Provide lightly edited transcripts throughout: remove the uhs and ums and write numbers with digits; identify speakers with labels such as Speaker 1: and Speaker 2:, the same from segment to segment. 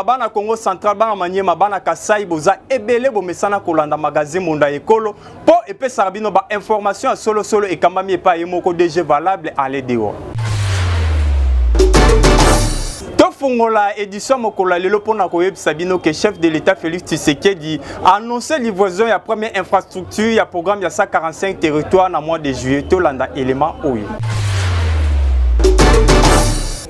Speaker 1: Katanga bana Congo Central bana Maniema bana Kasai boza ebele bomesana kolanda magazine Monda Ekolo po epesa rabino ba information solo et kambami epa yemoko DG valable à l'EDO. Tofungola édition mokola lelo pona koyeb Sabino que chef de l'État Félix Tshisekedi a annoncé livraison ya première infrastructure ya programme ya 145 territoires na mois de juillet tolanda élément oyo.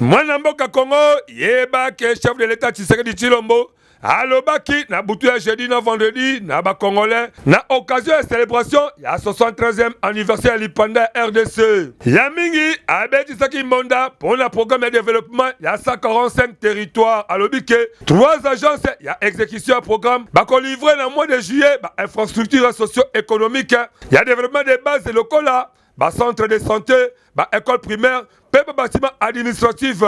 Speaker 2: Mwana mboka Congo yeba que chef de l'État Tshisekedi Tshilombo alobaki na butu ya jeudi na vendredi na ba Congolais na occasion ya célébration ya 73e anniversaire l'Ipanda RDC. Ya mingi abeti saki monda pour le programme de développement ya 145 territoires alobike 3 agences ya exécution ya programme ba ko livrer na mois de juillet ba infrastructure socio-économique ya développement des bases locaux là ba centre de santé ba école primaire pe bâtiment administratif.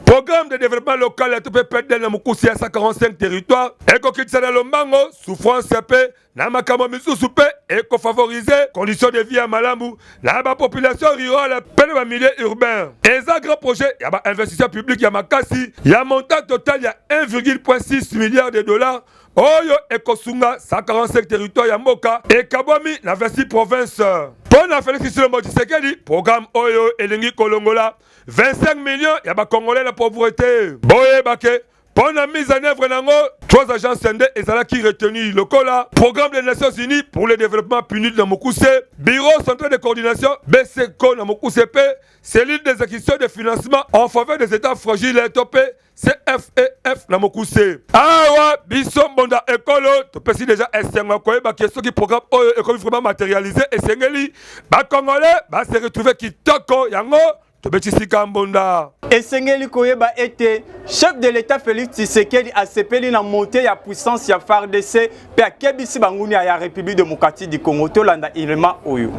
Speaker 2: Programme de développement local tout peut perdre dans Mukusi à 145 territoires. Eko Kitsana Lombango, souffrance CP, na makamo misusu pe, eko favoriser conditions de vie à Malambu, la population rurale, pe de milieu urbain. Et ça grand projet, y a investisseur public, y a Makasi, y a montant total, y a 1,6 milliard de dollars. Oyo Ekosunga, 145 territoires ya Moka, et Kabwami, la 26 provinces. Pour la Félix Tshisekedi, programme Oyo Elengi Kolongola, 25 millions, y a ba Congolais la pauvreté. Boye Bake, pour la mise en œuvre nango, 3 agences SND et Zala qui retenu lokola, programme des Nations Unies pour le développement puni dans Mokuse, bureau central de coordination BCCO dans Mokusepe, cellule d'exécution de financement en faveur des États fragiles et topés, CFEF na Mokuse. Awa biso bonda ekolo to pesi déjà esenga ko ba question qui programme oyo ekomi vraiment matérialisé et sengeli ba Congolais ba se retrouver kitoko yango to betisi kambonda.
Speaker 1: Esengeli koyeba été chef de l'État Félix Tshisekedi a sepeli na montée ya puissance ya FARDC pe akebisi banguni ya République démocratique du Congo to landa ilema oyo.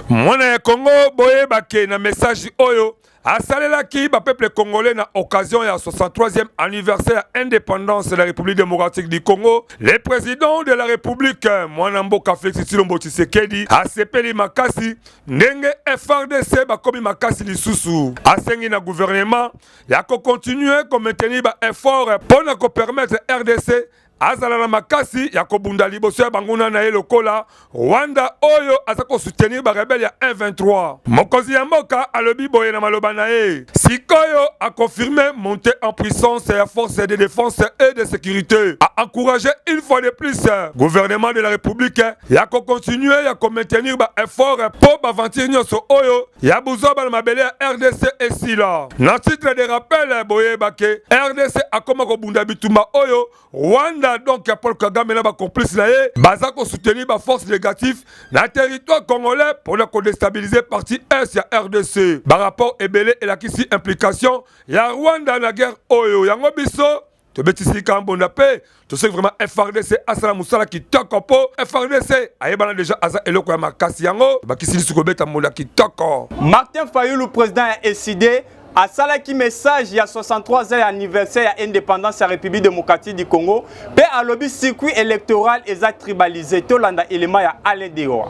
Speaker 2: Mwana Congo boye bake na message oyo asalela ki ba peuple congolais na occasion ya 63e anniversaire indépendance de la République démocratique du Congo. Le président de la République Mwana Mboka Félix Tshisekedi a sepeli makasi ndenge FRDC ba komi makasi lisusu. Asengi na gouvernement ya ko continuer ko maintenir ba effort pour na ko permettre RDC azala na makasi ya kobunda liboso ya banguna na ye lokola Rwanda oyo azako soutenir ba rebelle ya M23. Mokozi ya mboka alobi boye na maloba na ye. Sikoyo a confirmé monter en puissance ya force de défense et de sécurité. A encouragé une fois de plus gouvernement de la République ya ko continuer ya ko maintenir ba effort pour bavantir nyoso oyo ya buzoba na mabele ya RDC et sila. Na titre de rappel boye bake RDC akoma ko bunda bitumba oyo Rwanda donc Paul Kagame na ba complice na ye baza ko soutenir ba force négative na territoire congolais pour le déstabiliser partie est ya RDC. Par rapport ebele et la kisi implication ya Rwanda na guerre oyo yango biso to betisi kambonda pe to sais vraiment FRDC asala musala kitoko po FRDC ayebana déjà aza eloko ya makasi yango bakisi lisuko beta monda kitoko.
Speaker 1: Martin Fayulu président a décidé à Salaki message il y a 63e anniversaire de l'indépendance de la République démocratique du Congo pe à lobby circuit électoral et a tribalisé to landa élément ya ALDO.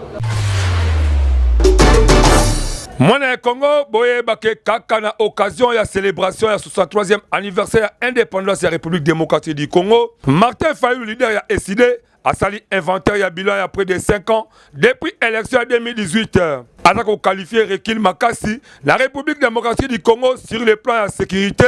Speaker 2: Mwana Congo boye bake kaka na occasion ya célébration ya 63e anniversaire indépendance de la République démocratique du Congo. Martin Fayulu leader a décidé à sali inventaire ya bilan ya près de 5 ans depuis élection en 2018. Azako qualifié Rekil Makasi, la République démocratique du Congo sur le plan de sécurité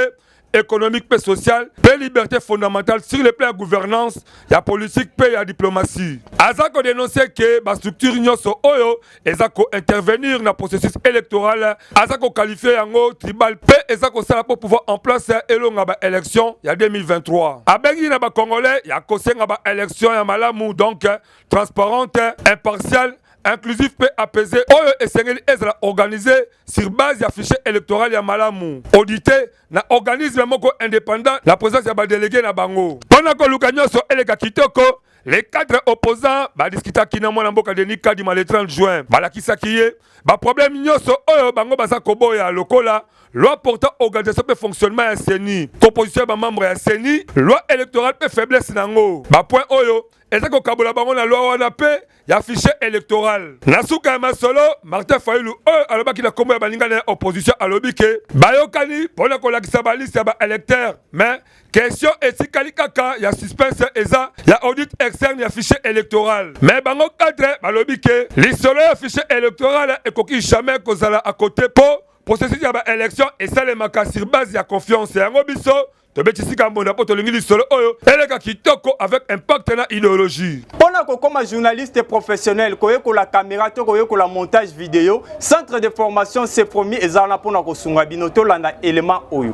Speaker 2: économique et sociale, et liberté fondamentale sur le plan de gouvernance, la politique et la diplomatie. Azako dénoncé que la structure nyoso oyo ezako intervenir dans le processus électoral, Azako qualifié yango tribal pe ezako sala pour pouvoir en place elonga ba élection ya 2023. Abengi na ba Congolais ya kosenga ba élection ya malamu donc transparente, impartiale, inclusif et apaisé oyo esengeli ezala organisé sur base ya fichier électoral ya malamu audité na organisme moko indépendant la présence ya ba délégué na bango pona ko luka nyonso eleka kitoko. Les 4 opposants discutent qui na mwana mboka Denis Kadima le 30 juin balakisaki ye ba problème nyonso oyo bango baza koboya lokola loi portant organisation et fonctionnement à CENI, composition des membres à CENI, loi électorale et faiblesse nango. Ba point oyo, ezako kabola bango na loi wana pe ya fichier électoral. Nasuka masolo, Martin Fayulu aloba ki na kombo ya baninga na opposition alobi ke bayokani pona kolakisa ba liste ya ba électeur, mais question etikali kaka ya suspense eza ya audit externe ya fichier électoral. Mais bango cadre balobi ke lisolo ya fichier électoral ekoki jamais kozala à côté po processus ya ba élection et ça les maka sur base ya confiance yango biso tobetisi kambonda po tolingi lisolo oyo eleka kitoko avec impact na idéologie.
Speaker 1: Pona ko comme journaliste professionnel koye ko la caméra to koye ko la montage vidéo, centre de formation c'est promis ezala pona ko sunga binoto landa élément oyo.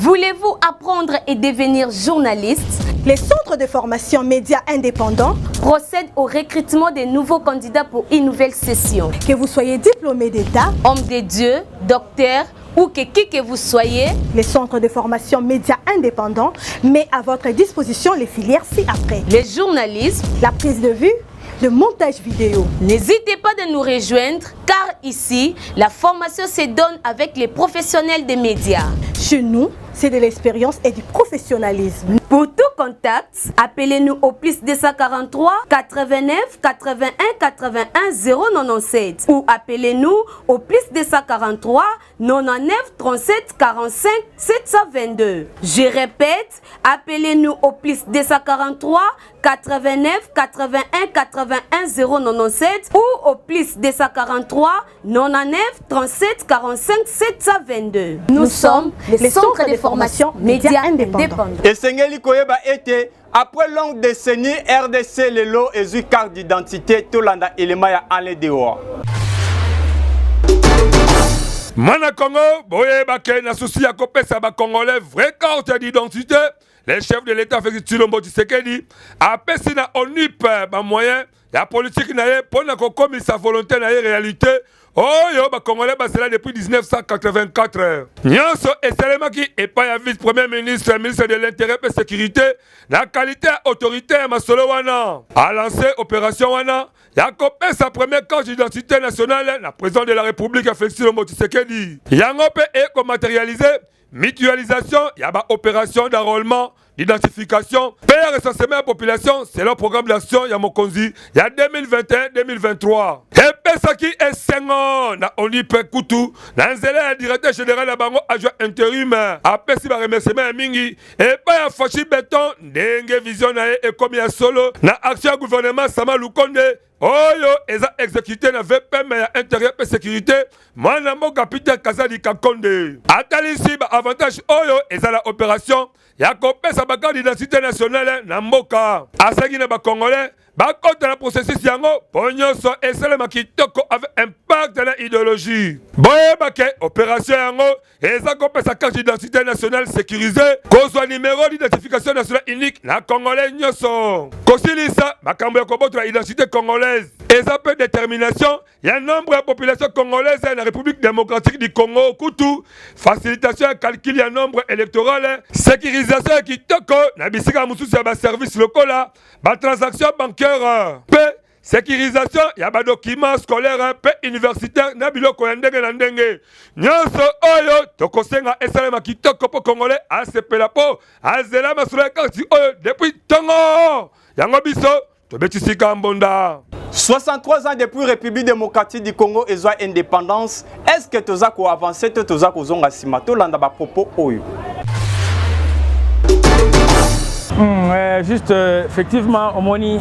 Speaker 3: Voulez-vous apprendre et devenir journaliste?
Speaker 4: Les centres de formation médias indépendants
Speaker 3: procèdent au recrutement des nouveaux candidats pour une nouvelle session.
Speaker 4: Que vous soyez diplômé d'État,
Speaker 3: homme de Dieu, docteur ou que vous soyez,
Speaker 4: les centres de formation médias indépendants met à votre disposition les filières ci-après.
Speaker 3: Les journalistes,
Speaker 4: la prise de vue, le montage vidéo.
Speaker 3: N'hésitez pas de nous rejoindre car ici, la formation se donne avec les professionnels des médias.
Speaker 4: Chez nous, c'est de l'expérience et du professionnalisme.
Speaker 3: Pour tout contact, appelez-nous au plus 243 89 81 81 097 ou appelez-nous au plus 243 99 37 45 722. Je répète, appelez-nous au plus 243 89 81 81 097 ou au plus 243 99 37 45 722.
Speaker 4: Nous sommes les centres de formation médias indépendants.
Speaker 1: Et Sengeli Koyeba était après longue décennie RDC Lelo et une carte d'identité Tolanda Elemaya Alain Dewa.
Speaker 2: Mana Congo, boye bake na souci à kopesa ba Congolais vraie carte d'identité. Les chefs de l'État Félix Tshilombo Tshisekedi a pesi na ONUP ba moyen ya politique na ye pona ko komi sa volonté na ye réalité. Oh yo ba Congolais ba c'est là depuis 1984. Nyonso esalemaki epa ya vice-premier ministre de l'Intérieur et sécurité la qualité autorité ya masolo wana a lancé opération wana ya kopé sa première carte d'identité nationale la président de la République Félix Tshilombo Tshisekedi. Yango pe e matérialisé mutualisation ya ba opération d'enrôlement d'identification père recensement de population c'est leur programme d'action ya Mokonzi ya 2021-2023 et pesa qui est 5 ans na Onipe Kutu na nzela ya directeur général na bango adjoint intérim apesi ba remerciement mingi et pas ya Fachi Béton ndenge vision na e comme ya solo na action gouvernement Sama Lukonde oyo eza exécuté na VPM ya intérieur et sécurité mwana mboka Peter Kazali Kakonde atalisi ba avantage oyo eza la opération ya kopesa ba carte d'identité nationale na mboka asengi na ba congolais ba contre la processus yango ponyoso eselema kitoko avec impact na idéologie boye bake opération yango eza kopesa carte d'identité nationale sécurisée kozwa numéro d'identification nationale unique na congolais nyoso kosilisa makambo ya kobotola identité congolaise eza pe détermination ya nombre ya population congolaise na République démocratique du Congo kutu facilitation ya calcul ya nombre électoral sécurisation ya kitoko na bisika mususu ya ba service lokola ba transaction bancaire pe sécurisation ya ba document scolaire pe universitaire na biloko ya ndenge na ndenge nyonso oyo tokosenga esalema kitoko po congolais asepela po azela masolo ya carte oyo depuis tongo yango biso tobetisi kambonda
Speaker 1: 63 ans depuis République démocratique du Congo et son indépendance, est-ce que tu as avancé, tu as zonga sima, tu as propos oyo?
Speaker 5: Juste effectivement, au Moni,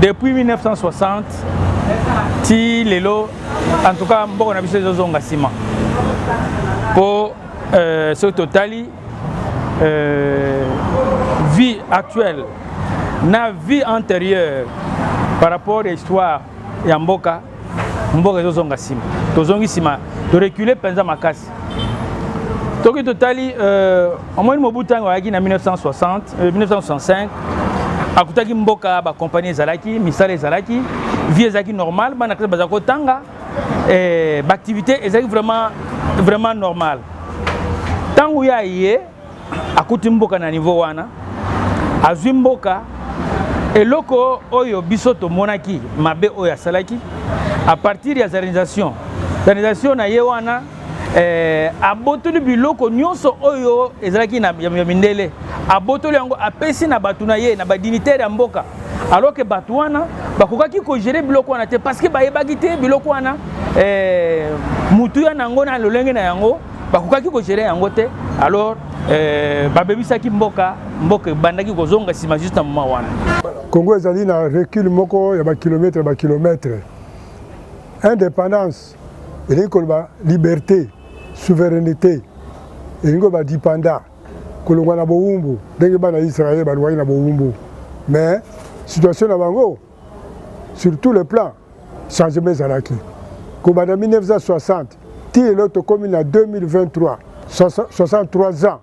Speaker 5: depuis 1960, ti lelo, en tout cas, on a vu ces zonga sima. Pour ce total, vie actuelle, na vie antérieure. Par rapport à l'histoire de Mboka, Mboka est zonga sima. Tozongi sima, to reculer penza makasi. Toki totali au moins Mobutu en 1960, 1965, akutaki Mboka ba compagnie zalaki, misale zalaki, vie zalaki normal, ba nakasa bazako tanga ba activité ezaki vraiment normal. Tangu ya yé akuti Mboka na niveau wana, azwi Mboka eloko oyo biso to monaki mabe oyo asalaki à partir de l'organisation na ye wana abotoli biloko nyonso oyo ezalaki na mindele abotoli yango apesi na bato na ye na badignitaire ya mboka alors que bato wana bakokaki kogere biloko wana te parce que bayebaki te biloko wana mutu ya nango na lolenge na yango bakokaki kogere yango te alors babebisaki mboka bandaki kozonga nsima juste na moment wana.
Speaker 6: Congo ezali na recul moko ya bakilometre. Indépendance elingi koloba liberté, souveraineté elingi koloba dipanda kolongwa na bowumbu ndenge bana Israël balongwaki na bowumbu. Mais situation na bango sur tous les plans changement ezalaki kobanda 1960 ti lelo tokomi na 2023 63 ans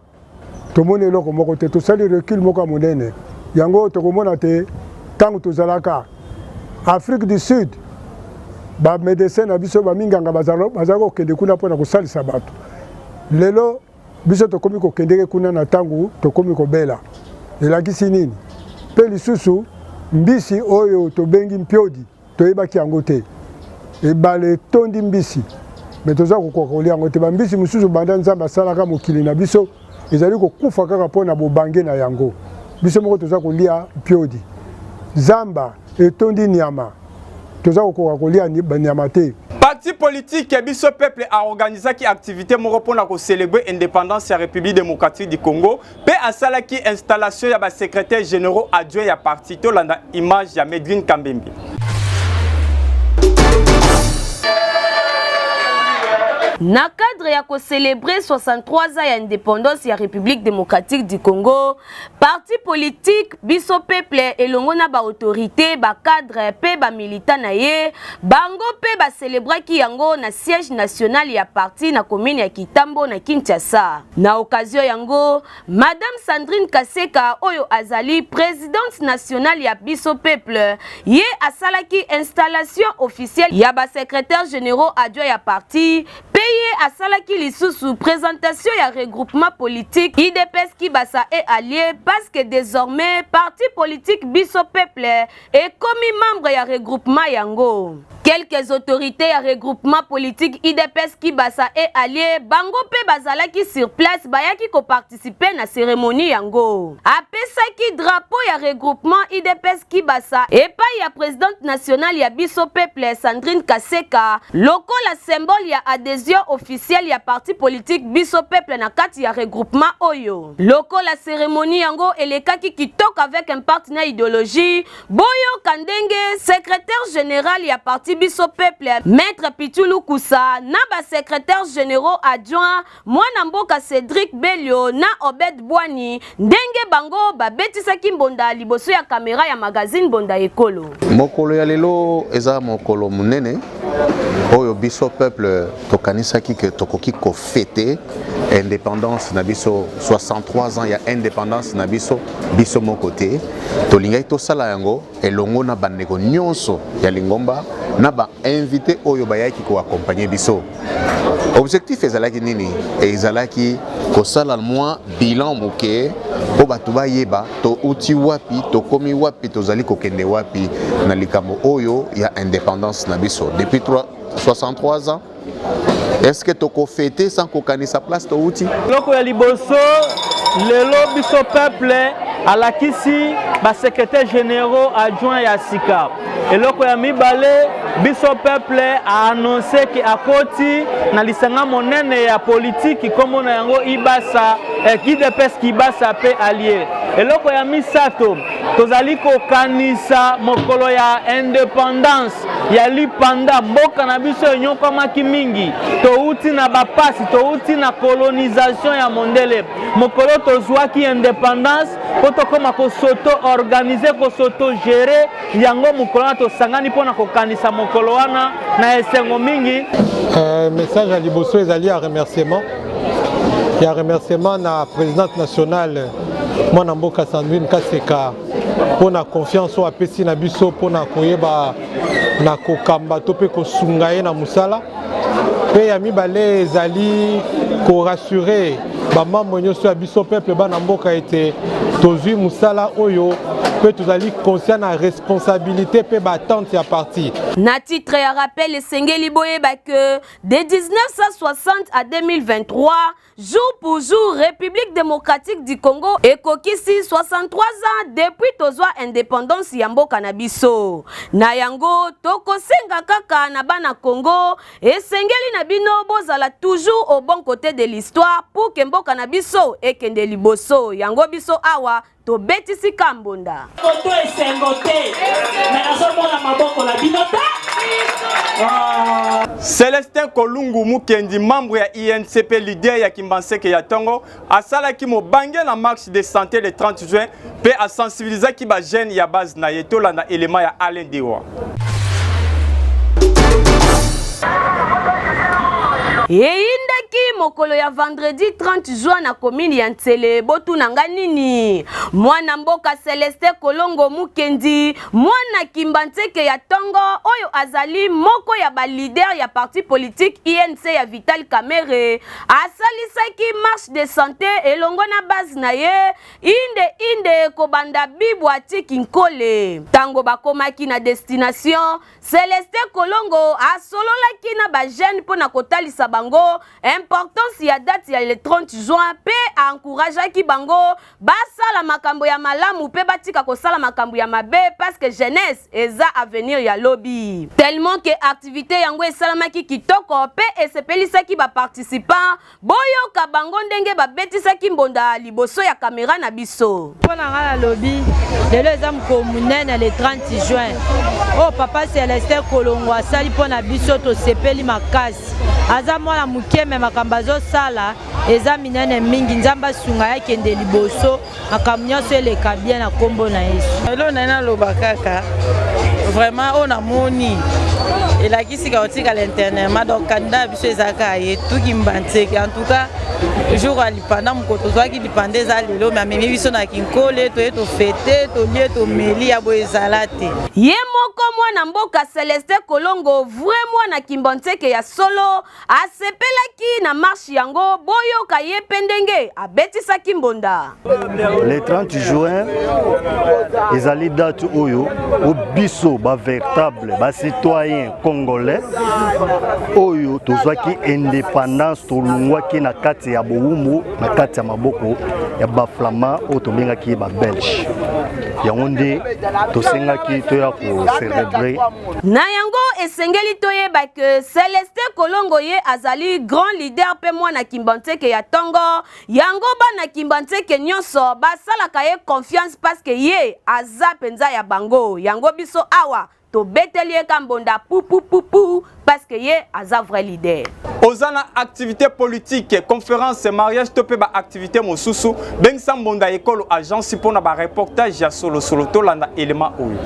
Speaker 6: tomoni eloko moko te tosali recul moko ya monene yango tokomona te ntango tozalaka Afrique du Sud bamédecin na biso baminganga bazalaka kokende kuna mpona kosalisa bato lelo biso tokomi kokendeke kuna na ntango tokomi kobela elakisi nini mpe lisusu mbisi oyo tobengi mpiodi toyebaki yango te ebale etondi mbisi me toza kokoka kolia yango te bambisi mosusu banda nzambe asalaka mokili na biso ezali kokufa kaka mpona bobange na yango biso moko toza kolia mpiodi zamba etondi nyama toza kokoka kolia nyama te.
Speaker 1: Parti politique biso peuple a organisé qui activité moko pona ko célébrer indépendance ya République démocratique du Congo pe asala ki installation ya ba secrétaire généraux adjoint ya parti to landa image ya Medrine Kambembi.
Speaker 3: Na cadre ya ko célébrer 63 ans ya indépendance ya République démocratique du Congo, parti politique biso peuple elongo na ba autorité ba cadre pe ba militant na ye bango pe ba célébrer ki yango na siège national ya parti na commune ya Kitambo na Kinshasa. Na occasion yango Madame Sandrine Kaseka oyo azali présidente nationale ya biso peuple ye asalaki installation officielle ya ba secrétaire généraux adjoint ya parti payé à Salaki Lisusu présentation et regroupement politique IDPS Kibasa et alliés parce que désormais parti politique Biso Peuple est commis membre et regroupement Yango. Quelques autorités à regroupement politique IDPS Kibasa et alliés bango pe bazalaki sur place bayaki ko participer na cérémonie yango. Apesaki drapeau ya regroupement IDPS Kibasa et pas ya présidente nationale ya Biso Peuple Sandrine Kaseka loko la symbole ya adhésion officielle ya parti politique Biso Peuple na kati ya regroupement oyo. Loko la cérémonie yango elekaki kitoko avec un partenaire idéologie Boyo Kandenge secrétaire général ya parti Biso Peuple Maître Pitulu Koussa na ba secrétaire généraux adjoint Mwana Mboka Cédric Belio na Obed Bwani ndenge bango babetisaki mbonda liboso ya caméra ya magazine Bonda Ekolo.
Speaker 7: Mokolo ya lelo eza mokolo munene oyo Biso Peuple tokanisaki ke tokoki ko fêter indépendance na biso 63 ans ya indépendance na biso moko te tolingai tosala yango elongo na bandeko nyonso ya Lingomba na ba invité oyo bayaki ko accompagner biso. Objectif ezalaki nini? Ezalaki kosala mwa bilan moke po batu bayeba to uti wapi to komi wapi tozali kokende wapi na likambo oyo ya indépendance na biso depuis 63 ans. Est-ce que toko fêter sans kokanisa place to uti?
Speaker 5: Loko ya liboso lelo Biso Peuple alakisi ba secrétaire généraux adjoint ya Sika. Eloko ya mibale Biso Peuple a annoncé que akoti na lisanga monene ya politique komo na yango ibasa IDPS Kibasa pe allié. Eloko ya misato tozali kokanisa mokolo ya indépendance ya lipanda mboka na biso enyokamaki mingi touti na bapasi touti na colonisation ya mondele mokolo tozwaki indépendance po tokoma kosoto organiser kosoto gérer yango mokolo na tosangani mpona kokanisa mokolo wana na esengo mingi.
Speaker 8: Message à liboso ezali ya remerciement. Il y a remerciement na présidente nationale Mwana Mboka Sandrine Kaseka pour la confiance au apesi na biso pour na koyeba na kokamba to pe kosunga ye na musala pe ya mibale ezali ko rassurer bamambo nyonso ya biso peuple bana mboka ete tozwi musala oyo mpe tozali conscient na responsabilité mpe battente ya parti.
Speaker 3: Na titre ya rappel esengeli boyeba que de 1960 à 2023 jour pour jour République démocratique du Congo ekokisi 63 ans depuis tozwa indépendance ya mboka na biso. Na yango tokosenga kaka na bana Congo esengeli na bino bozala toujours au bon côté de l'histoire pour que mboka na biso ekende liboso. Yango biso awa to betisi kambonda.
Speaker 9: Koto esengote. Na nazomona maboko la binota.
Speaker 1: Célestin Kolungu Mukendi, membre ya INCP, leader ya Kimbanseke ya Tongo, asala ki mo bange na marche de santé le 30 juin, pe a sensibiliser ki ba jeune ya base na yetola na élément ya Alain Dewa.
Speaker 3: Eindaki mokolo ya vendredi 30 juin na commune ya Ntsele botu nanga nini mwana mboka Celeste Kolongo Mukendi mwana Kimbanseke ya Tongo oyo azali moko ya ba leader ya parti politique INC ya Vital Kamerhe asalisaki marche de santé elongo na base na ye inde kobanda bibwa Tikinkole tango bakomaki na destination Celeste Kolongo asololaki na ba jeune pona kotalisa bango importance ya date ya le 30 juin pe encourageaki bango basala makambo ya malamu pe batika kosala makambo ya mabe parce que jeunesse eza avenir ya lobby tellement que activité yango esalamaki kitoko pe esepelisaki ba participants boyoka bango ndenge babetisaki mbonda liboso ya caméra na biso
Speaker 10: pona ngala lobby lelo eza mkomunene le 30 juin oh papa Celeste Kolongo asali pona biso to sepeli makasi aza mwana muke me makambo azosala eza minene mingi nzamba sunga yake nde liboso makambo nyonso eleka bien na kombo na Yesu.
Speaker 11: Elo na loba kaka vraiment on a moni elakisi kaotika l'internement donc candidat biso ezaka ye tuki Mbanseke en tout cas jour alipanda mukoto zwaki lipande eza lelo mais amemi biso na Kinkole toye to fete to lie to meli ya boezalate
Speaker 3: ye moko mwana mboka Celeste Kolongo vraiment na Kimbanseke ya solo asepelaki na marche yango boyoka ye pendenge abetisaki mbonda
Speaker 12: le 30 juin ezali date oyo obiso ba véritable ba citoyen congolais oyo tozwaki indépendance tolungwaki na kati ya bowumbu na kati ya maboko ya ba flamand oyo tobengaki ba belge yango nde tosengaki toya ko célébrer
Speaker 3: na yango esengeli toyeba que Celeste Kolongo ye azali grand leader pe mwana Kimbanseke ya Tongo yango bana Kimbanseke nyonso basalaka ye confiance parce que ye aza penza ya bango yango biso awa to beteli kambonda pou parce que ye aza vrai leader.
Speaker 1: Ozana activité politique, conférence, mariage, topé ba activité mosusu, ben sambonda école agence pour na ba reportage ya solo to landa élément oyo.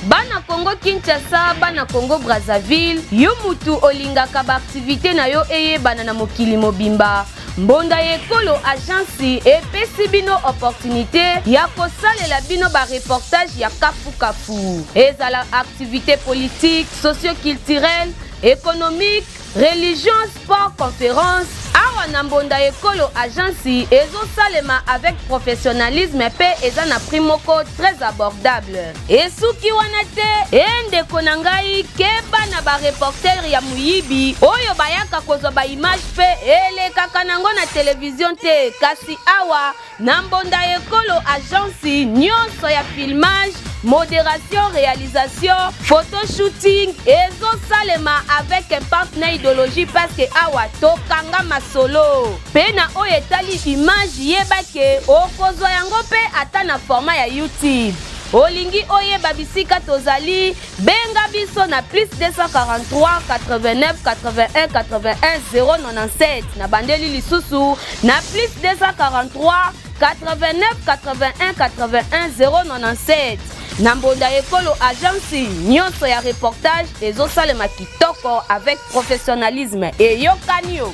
Speaker 3: Bana Congo Kinshasa, bana Congo Brazzaville, yo mutu olingaka ba activité na yo eye bana na mokili mobimba. Mbonda ekolo agence epesi bino opportunité ya kosalela bino ba reportage ya kafu ezala activité politique, socio-culturelle, économique, religion, sport, conférence. Awa na mbonda ekolo agence ezosalema avec professionnalisme pe eza na prix moko très abordable. Esuki wana te endeko na ngai keba na ba reporter ya muyibi oyo bayaka kozwa ba image pe elekaka nango na télévision te kasi awa na mbonda ekolo agence nyonso ya filmage, modération, réalisation, photoshooting ezosalema avec un partenaire idéologie parce que awa tokanga masolo pena oyo etali image yebake okozwa yango pe ata na format ya YouTube olingi oyeba bisika tozali benga biso na plus 243 89 81 81 097 na bandeli lisusu na plus 243 89 81 81 097 na mbonda ekolo agence nyonso ya reportage ezosalema kitoko avec professionnalisme et yokanio.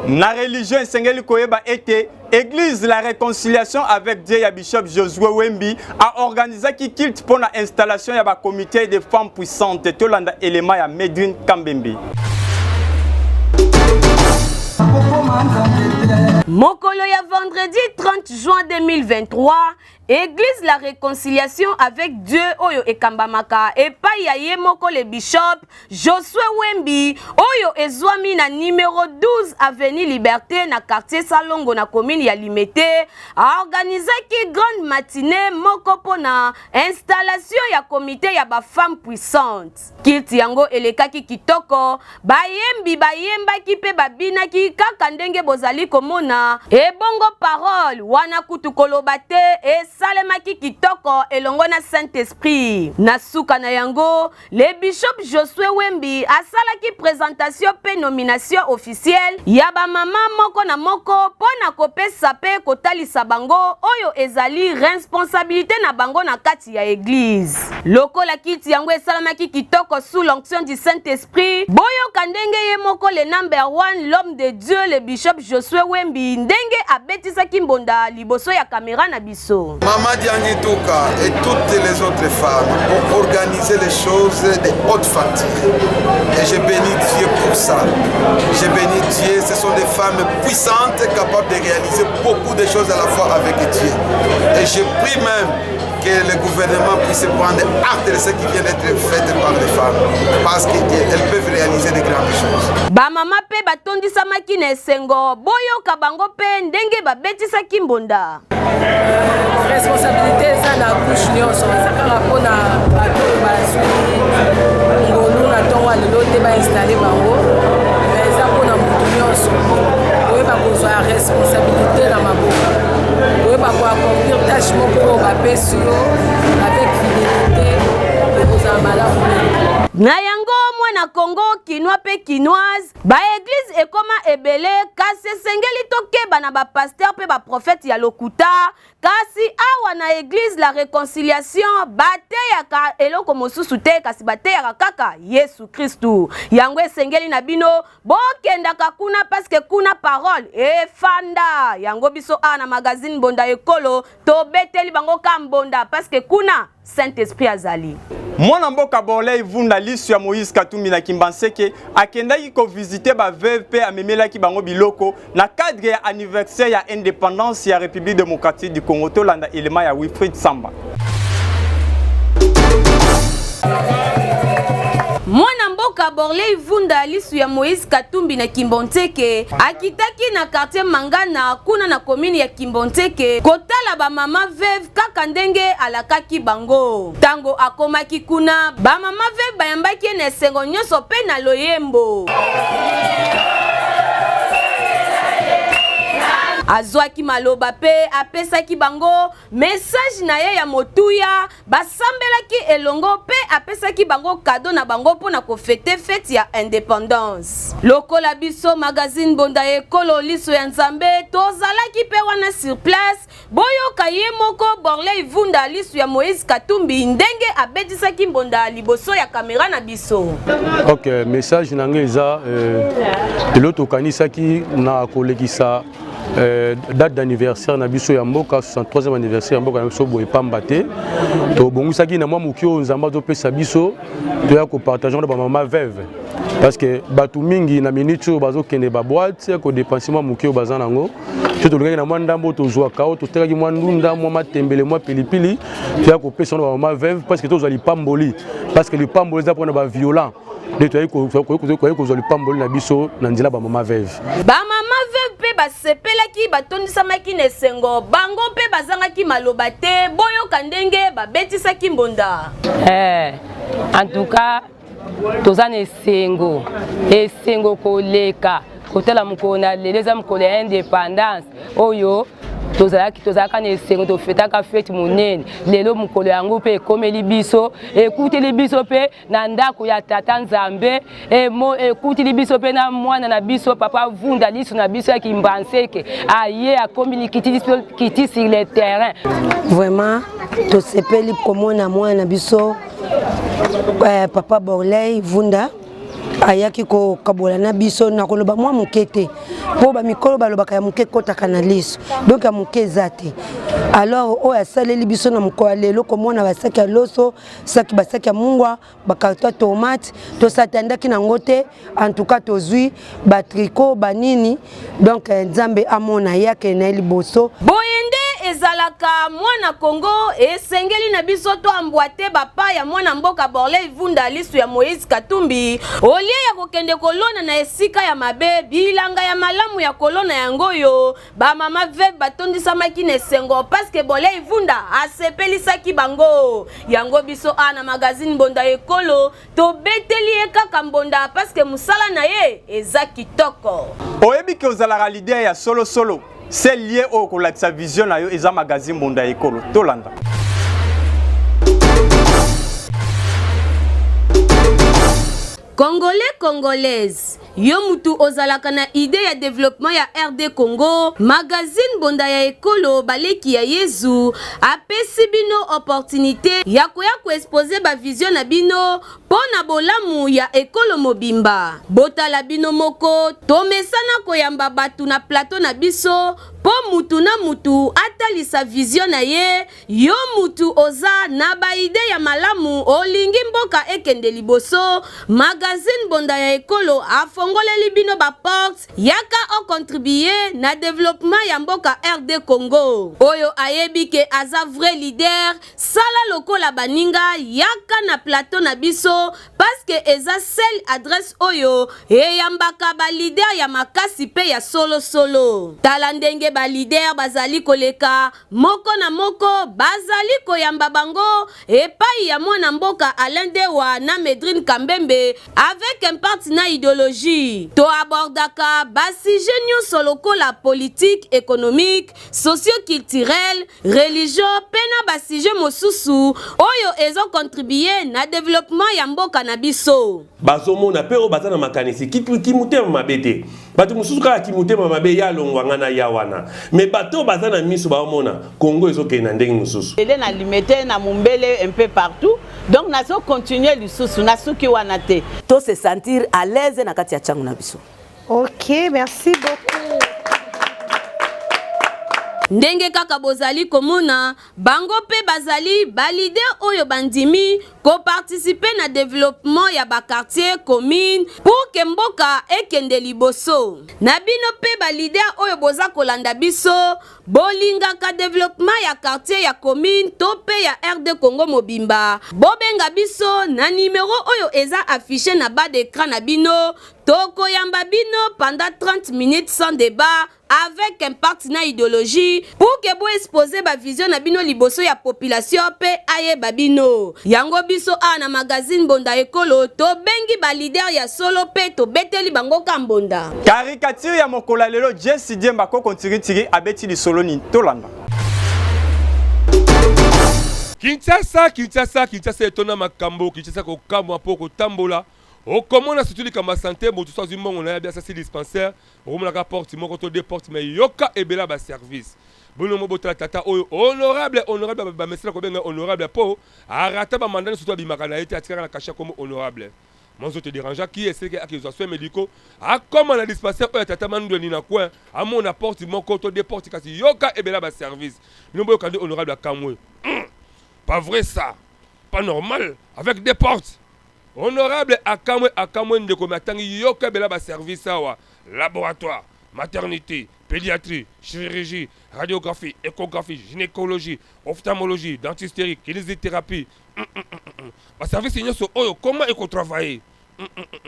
Speaker 1: Na religion esengeli koyeba ete Église la réconciliation avec Dieu ya Bishop Josué Wembi a organisé qui culte pour l'installation ya ba comité de femmes puissantes tolanda élément ya Medwin Kambembe.
Speaker 3: Mokolo ya vendredi 30 juin 2023, Église la réconciliation avec Dieu oyo ekambamaka epai ya ye moko le bishop Josué Wembi oyo ezwami na numéro 12 avenue Liberté na quartier Salongo na commune ya Limete a organisé ki grande matinée moko pona installation ya comité ya ba femme puissante. Kiti yango elekaki kitoko bayembi bayembaki pe babinaki kaka ndenge bozali komona ebongo parole wana kutu koloba te salemaki kitoko elongo na Saint-Esprit. Na suka na yango, le bishop Josué Wembi asalaki présentation pe nomination officielle ya ba mama moko na moko pona kopesa pe kotalisa bango oyo ezali responsabilité na bango na kati ya église. Lokola kiti yango esalamaki kitoko sous l'onction du Saint-Esprit, boyo kandenge ye moko le number 1 l'homme de Dieu le bishop Josué Wembi ndenge abetisaki mbonda liboso ya caméra na biso.
Speaker 13: Maman Diangi Touka et toutes les autres femmes ont organisé les choses de haute facture. Et je bénis Dieu pour ça. Je bénis Dieu, ce sont des femmes puissantes, capables de réaliser beaucoup de choses à la fois avec Dieu. Et je prie même que le gouvernement puisse prendre acte de ce qui vient d'être fait par les femmes. Parce qu'elles peuvent réaliser de grandes choses.
Speaker 3: Ba mama pe batondisa makine sengo, boyo kabango pe ndenge babetisaki mbonda.
Speaker 14: Responsabilité ça na couche nyonso sakaka pona bato basui ngolu na tonga lelo te ba installer bango mais ça pona mutu nyonso oyeba kozwa responsabilité na maboko oyeba ko accomplir tâche moko bapesi yo avec fidélité et kozala malamu.
Speaker 3: Na yango mwana Congo kinwa pe kinoise ba église ekoma ebele kasi sengeli tokeba na ba pasteur pe ba prophète ya lokuta kasi awa na église la réconciliation bateyaka eloko mosusu te kasi bateyaka kaka Yesu Kristu yango sengeli na bino bokendaka kuna parce que kuna parole efanda yango biso ana magazine bonda ekolo to beteli bango ka mbonda parce que kuna Saint-Esprit azali.
Speaker 1: Mwana mboka Borley vunda lisu ya Moïse Katumbi na Kimbanseke akendaki ko visiter ba veuve pe amemelaki bango biloko na cadre ya anniversaire ya indépendance ya République démocratique du Congo tolanda élément ya Wilfried Samba.
Speaker 3: Mwana mboka Borley vunda lisu ya Moïse Katumbi na Kimbonteke akitaki na quartier Mangana kuna na commune ya Kimbonteke kotala ba mama veuve kaka ndenge alakaki bango. Tango akomaki kuna ba mama veuve bayambaki na esengo nyonso pe na loyembo. Azwaki maloba pe apesaki bango message na ye ya motuya basambelaki elongo pe apesaki bango cadeau na bango pona ko fete fete ya indépendance. Lokola biso magazine bonda ekolo liso ya Nzambe tozalaki pe wana sur place boyoka ye moko Borley vunda liso ya Moïse Katumbi ndenge abetisaki mbonda liboso ya caméra na biso.
Speaker 15: OK, message na ngeza pilote kanisaki na kolekisa date d'anniversaire na biso ya mboka 63e anniversaire ya mboka na biso boye pamba te to bongisaki na mwa mokio nzamba to pesa biso to ya ko partager na ba mama veuve parce que batu mingi na minute oyo bazokende ba boîte ko dépenser mwa mokio bazana ngo to tolingaki na mwa ndambo to zwa kao to tekaki mwa ndunda mwa matembele mwa pilipili to ya ko pesa na ba mama veuve parce que to zali pamboli parce que le pamboli za pona ba violent ne to ya ko zali pamboli na biso na nzela ba mama veuve
Speaker 3: pe basepelaki batondisamaki na esengo bango pe bazangaki maloba te boyoka ndenge babetisaki mbonda.
Speaker 16: En tout cas toza na esengo koleka kotala mokolo na lelo eza mokolo ya indépendance oyo tozalaka na esengo tofetaka fete monene lelo mokolo yango mpe ekomeli biso ekuteli biso mpe na ndako ya tata Nzambe ekuteli biso mpe na mwana na biso papa vunda liso na biso ya Kimbanseke aye akomeli kiti sur le terrain.
Speaker 17: Vraiment tosepeli komona mwana biso papa Borley vunda ayaki ko kabola na biso na koloba mwa mukete po ba mikolo balobaka ya muke kota kanaliso donc ya muke zate alors o ya saleli biso na mukolo lelo komona basaki ya loso saki basaki ya mungwa bakarto tomate to satandaki na ngote en tout cas tozui ba tricot banini donc nzambe amona yake na liboso
Speaker 3: boyende ezalaka mwana Kongo esengeli na biso to ambwate bapa ya mwana mboka Borley Vunda lisu ya Moïse Katumbi olie ya kokende kolona na esika ya mabe bilanga ya malamu ya kolona yango yo ba mama veve batondisa maki na esengo parce que Borley Vunda asepelisaki bango yango biso ana magazine Mbonda Ekolo to beteli kaka mbonda parce que musala na ye eza kitoko
Speaker 1: oyebi ke ozalaka leader ya solo solo. C'est lié au la vision na yo eza magazine Mbonda Ekolo tolanda.
Speaker 3: Congolais, Congolaise, yo mutu ozalaka na idée ya développement ya RD Congo, magazine Mbonda ya Ekolo baleki ya Yezu apesi bino opportunité ya koya ko exposer ba vision na bino pona bolamu ya Ekolo mobimba. Botala bino moko tomesana koyamba batu na plateau na biso po mutu na mutu atalisa vision na ye yo mutu oza na ba idée ya malamu olingi mboka ekende liboso magazine Mbonda ya Ekolo afongoleli bino ba porte yaka o contribuer na développement ya mboka RD Congo oyo ayebi ke aza vrai leader sala lokola baninga yaka na plateau na biso parce que eza seule adresse oyo eyambaka ba leader ya makasi pe ya solo solo tala ndenge ba leader bazali koleka moko na moko bazali koyamba bango epai ya mwana mboka Alain Dewa na Medrine Kambembe avec un partenaire idéologie to abordaka basi nyonso lokola politique économique socio-culturel religion pena basije mosusu oyo ezo contribuer na développement ya mboka na biso
Speaker 18: bazomona pe o bazana makanisi kimutema mabete batu mususu kala kimutema mabe ya longwanga na yawana mais bato bazana miso baomona Congo ezokena ndenge mususu
Speaker 19: ele na limité na mumbele un peu partout donc nazo continuer lisusu nasuki wana te to se sentir à l'aise na kati ya changu na biso.
Speaker 4: OK, merci beaucoup.
Speaker 3: Ndenge kaka bozali komona bango pe bazali ba leader oyo bandimi ko participer na développement ya ba quartier commune pour que mboka ekende liboso na bino pe ba leader oyo boza kolanda biso bolinga ka développement ya quartier ya commune to pe ya RD Congo mobimba bobenga biso na numéro oyo eza affiché na bas d'écran na bino toko yamba bino pendant 30 minutes sans débat avec un partenaire idéologie pour que bo exposer ba vision na bino liboso ya population pe aye babino yango biso ana magazine Mbonda Ekolo to bengi ba leader ya solo pe to beteli bango kambonda
Speaker 1: caricature ya mokola lelo Jesse Diemba ko kontiritiri abeti li solo ni tolanda
Speaker 2: Kinshasa etona makambo Kinshasa ko kamwa poko tambola okomona surtout likamba santé moto sozi mbongo na ya bia sasi dispensaire okomona ka porte moko to deux portes mais yoka ebela ba service bono mo botala tata oyo honorable ba mesela ko benga honorable po arata ba mandani surtout bimaka na ete atikaka na kasha comme honorable monzo te dérange qui est ce que les soins médicaux a comme na dispensaire oyo tata mandu ni na coin a mon porte moko to deux portes kasi yoka ebela ba service no boyo kandi honorable kamwe pas vrai ça pas normal avec des portes honorable akamwe ndeko matangi yoka bela ba service awa laboratoire maternité pédiatrie chirurgie radiographie échographie gynécologie ophtalmologie dentisterie kinésithérapie ba service nyonso oyo comment eko travailler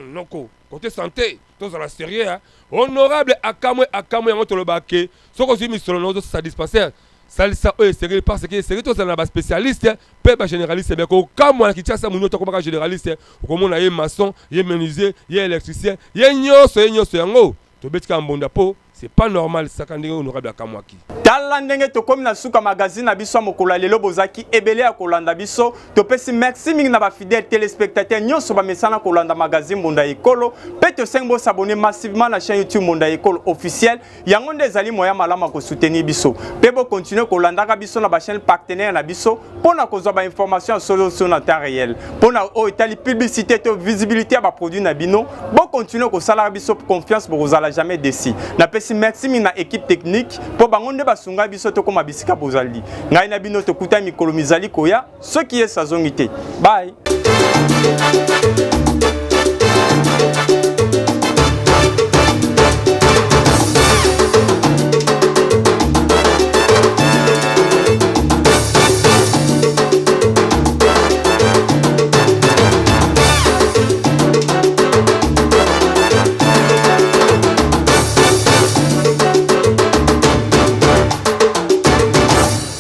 Speaker 2: noko côté santé tous à la sérieux honorable akamwe yango tolobake soko zimi solo nozo sa dispensaire salisa oyo sérieux parce que sérieux tous na ba spécialiste pe ba généraliste bien ko kamwa na Kinshasa muno to komaka généraliste okomona ye maçon ye menuisier ye électricien ye nyoso yango to betika mbonda po c'est pas normal saka ndenge honorable akamwaki.
Speaker 1: Tala ndenge tokomi na suka magazine na biso mokolo lelo bozaki ebele ya kolanda biso topesi merci mingi na ba fidèles téléspectateurs nyonso ba mesana kolanda magazine Mbunda Ekolo pe to sengo s'abonner massivement na chaîne YouTube Mbunda Ekolo officiel yango nde ezali moya malama ko soutenir biso pe bo continuer kolanda ka biso na ba chaîne partenaire na biso pona kozwa ba information solo sur na temps réel pona o etali publicité to visibilité ba produit na bino bo continuer ko sala biso confiance bo kozala jamais déçu na merci mingi na équipe technique po bango nde basunga biso to koma bisika bozali ngai na bino to kuta mikolo mizali koya ce qui est saison ité bye